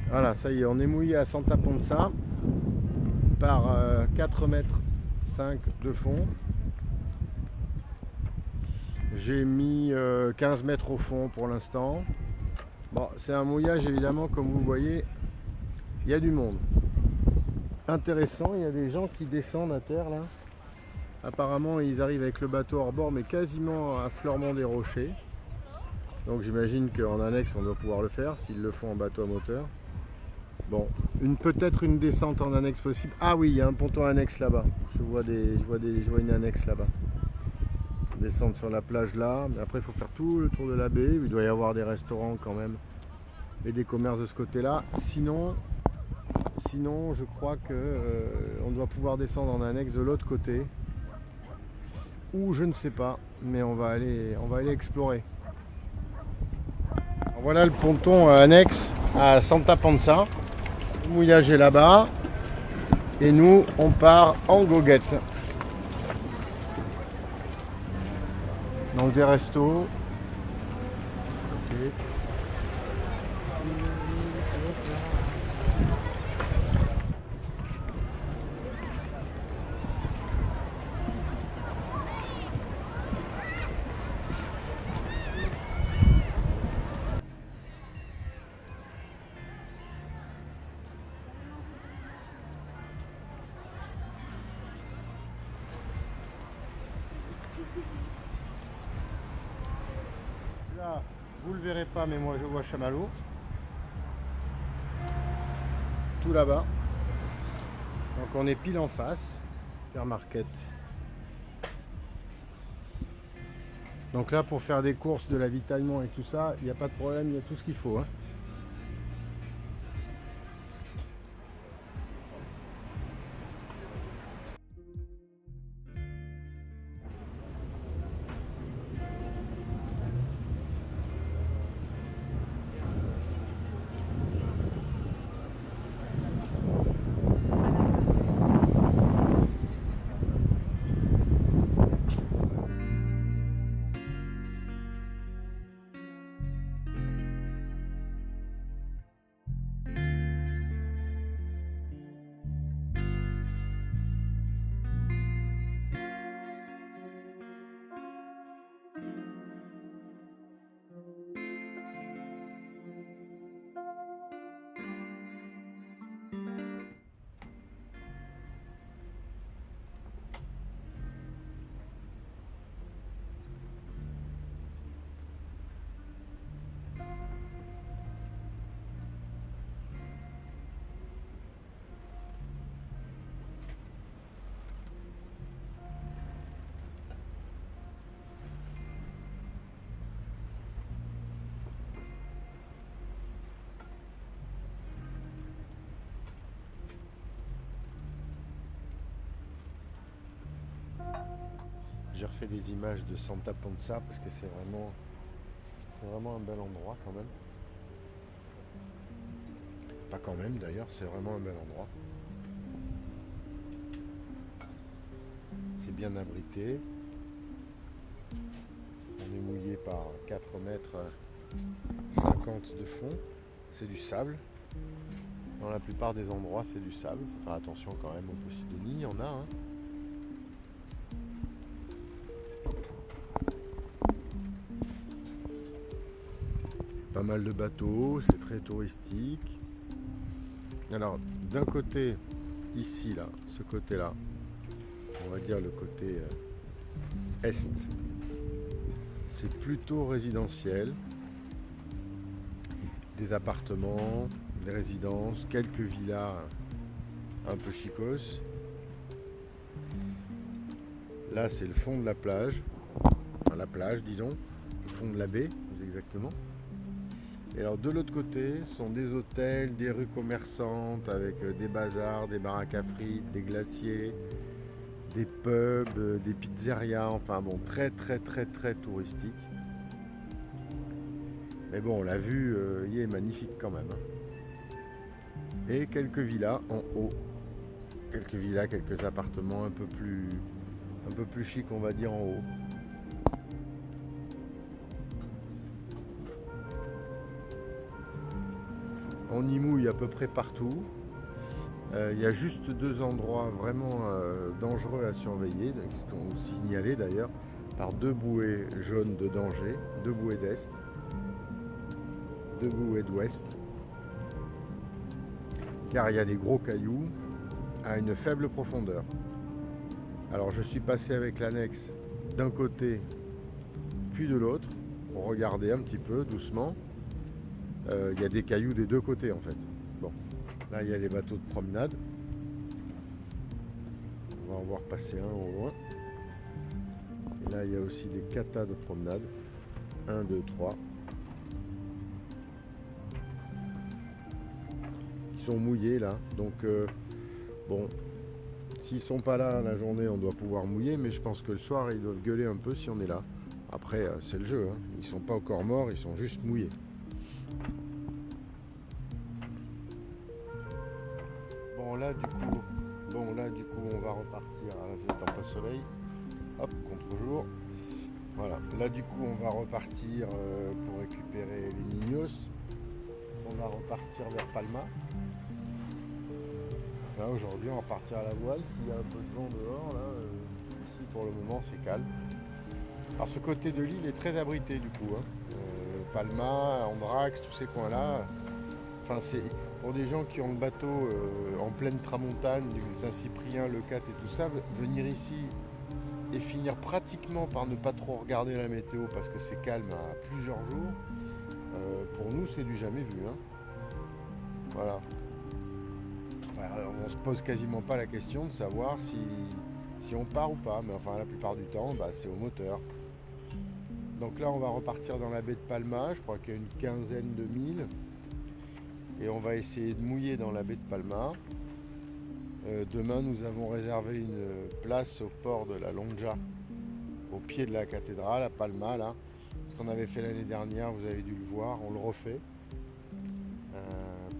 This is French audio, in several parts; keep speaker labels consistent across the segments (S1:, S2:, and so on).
S1: Voilà, ça y est, on est mouillé à Santa Ponza par 4 mètres 5 de fond. J'ai mis 15 mètres au fond pour l'instant. Bon, c'est un mouillage évidemment, comme vous voyez, il y a du monde. Intéressant, il y a des gens qui descendent à terre là. Apparemment, ils arrivent avec le bateau hors bord, mais quasiment à fleurement des rochers. Donc j'imagine qu'en annexe, on doit pouvoir le faire s'ils le font en bateau à moteur. Bon, peut-être une descente en annexe possible. Ah oui, il y a un ponton annexe là-bas. Je vois une annexe là-bas. Descendre sur la plage là. Mais après, il faut faire tout le tour de la baie. Il doit y avoir des restaurants quand même et des commerces de ce côté-là. Sinon, je crois que on doit pouvoir descendre en annexe de l'autre côté. Ou je ne sais pas, mais on va aller explorer. Alors voilà le ponton annexe à Santa Ponza. Le mouillage est là-bas. Et nous, on part en goguette. Donc des restos. Okay. Là, vous le verrez pas, mais moi je vois Chamallow. Tout là-bas. Donc on est pile en face. Supermarket. Donc là, pour faire des courses, de l'avitaillement et tout ça, il n'y a pas de problème, il y a tout ce qu'il faut. Hein. J'ai refait des images de Santa Ponza parce que c'est vraiment un bel endroit quand même. Pas quand même d'ailleurs, c'est vraiment un bel endroit. C'est bien abrité. On est mouillé par 4 mètres 50 de fond. C'est du sable. Dans la plupart des endroits, c'est du sable. Faut faire attention quand même au Posidonie, il y en a. Hein. Pas mal de bateaux, c'est très touristique. Alors, d'un côté, ici, là, ce côté-là, on va dire le côté est, c'est plutôt résidentiel. Des appartements, des résidences, quelques villas un peu chicos. Là, c'est le fond de la plage, enfin la plage, disons, le fond de la baie, plus exactement. Et alors, de l'autre côté, sont des hôtels, des rues commerçantes avec des bazars, des baraques à frites, des glaciers, des pubs, des pizzerias, enfin bon, très très très très touristique. Mais bon, la vue y est magnifique quand même. Et quelques villas en haut. Quelques villas, quelques appartements un peu plus chic, on va dire, en haut. On y mouille à peu près partout. Il y a juste 2 endroits vraiment dangereux à surveiller, qui sont signalés d'ailleurs par 2 bouées jaunes de danger, 2 bouées d'est, 2 bouées d'ouest, car il y a des gros cailloux à une faible profondeur. Alors je suis passé avec l'annexe d'un côté puis de l'autre pour regarder un petit peu doucement. Il y a des cailloux des 2 côtés en fait. Bon, là il y a les bateaux de promenade. On va en voir passer un au loin. Et là il y a aussi des katas de promenade. 1, 2, 3. Ils sont mouillés là. Donc bon, s'ils sont pas là la journée, on doit pouvoir mouiller, mais je pense que le soir ils doivent gueuler un peu si on est là. Après c'est le jeu, hein. Ils sont pas encore morts, ils sont juste mouillés. Bon là du coup on va repartir. Là vous êtes en plein soleil. Hop, contre-jour. Voilà. Là du coup on va repartir pour récupérer les Niños. On va repartir vers Palma. Là aujourd'hui on va repartir à la voile. S'il y a un peu de vent dehors, là, ici pour le moment c'est calme. Alors ce côté de l'île est très abrité du coup. Hein. Palma, Andrax, tous ces coins-là. Enfin c'est pour des gens qui ont le bateau en pleine tramontane, du Saint-Cyprien, le Cat et tout ça, venir ici et finir pratiquement par ne pas trop regarder la météo parce que c'est calme à plusieurs jours, pour nous c'est du jamais vu. Hein. Voilà. Enfin, on se pose quasiment pas la question de savoir si on part ou pas, mais enfin la plupart du temps c'est au moteur. Donc là on va repartir dans la baie de Palma, je crois qu'il y a une quinzaine de milles. Et on va essayer de mouiller dans la baie de Palma. Demain, nous avons réservé une place au port de la Lonja, au pied de la cathédrale, à Palma. Là. Ce qu'on avait fait l'année dernière, vous avez dû le voir, on le refait.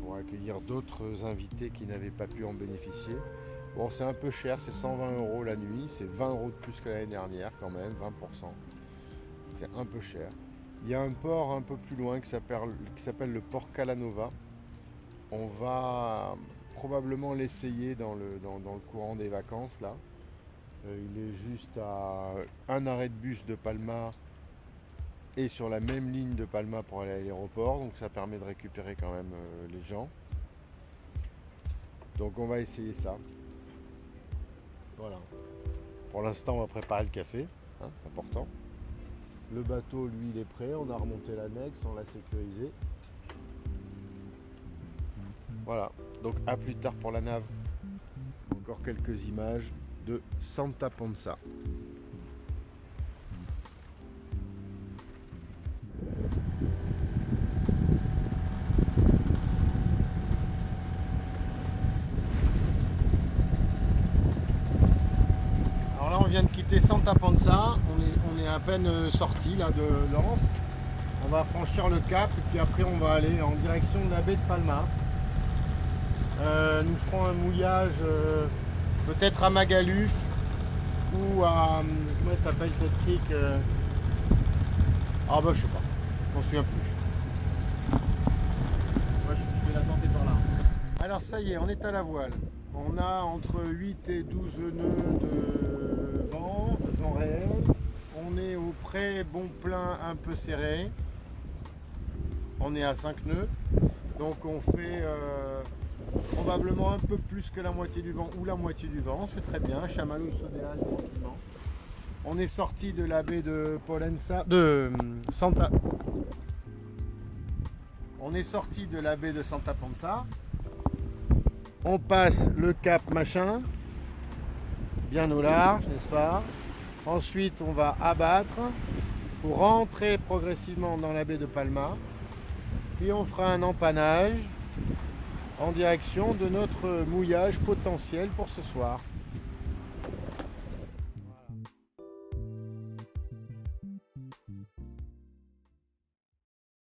S1: Pour accueillir d'autres invités qui n'avaient pas pu en bénéficier. Bon, c'est un peu cher, c'est 120 € la nuit, c'est 20 € de plus que l'année dernière quand même, 20%. C'est un peu cher. Il y a un port un peu plus loin qui s'appelle le port Calanova. On va probablement l'essayer dans le courant des vacances là. Il est juste à un arrêt de bus de Palma et sur la même ligne de Palma pour aller à l'aéroport, donc ça permet de récupérer quand même les gens. Donc on va essayer ça. Voilà. Pour l'instant on va préparer le café, hein, c'est important. Le bateau lui il est prêt, on a remonté l'annexe, on l'a sécurisé. Voilà, donc à plus tard pour la nave. Encore quelques images de Santa Ponsa. Alors là on vient de quitter Santa Ponsa, on est à peine sorti là de Lens. On va franchir le cap et puis après on va aller en direction de la baie de Palma. Nous ferons un mouillage peut-être à Magaluf ou à... comment elle s'appelle cette crique ah bah je sais pas, je m'en souviens plus.
S2: Moi je vais la tenter par là.
S1: Alors ça y est, on est à la voile. On a entre 8 et 12 nœuds de vent réel. On est au près bon plein un peu serré. On est à 5 nœuds. Donc on fait probablement un peu plus que la moitié du vent ou la moitié du vent, c'est très bien, chamallow se déhale tranquillement. On est sorti de la baie de Pollença, on est sorti de la baie de Santa Ponsa. On passe le cap machin, bien au large, n'est-ce pas? Ensuite on va abattre pour rentrer progressivement dans la baie de Palma. Puis on fera un empannage en direction de notre mouillage potentiel pour ce soir.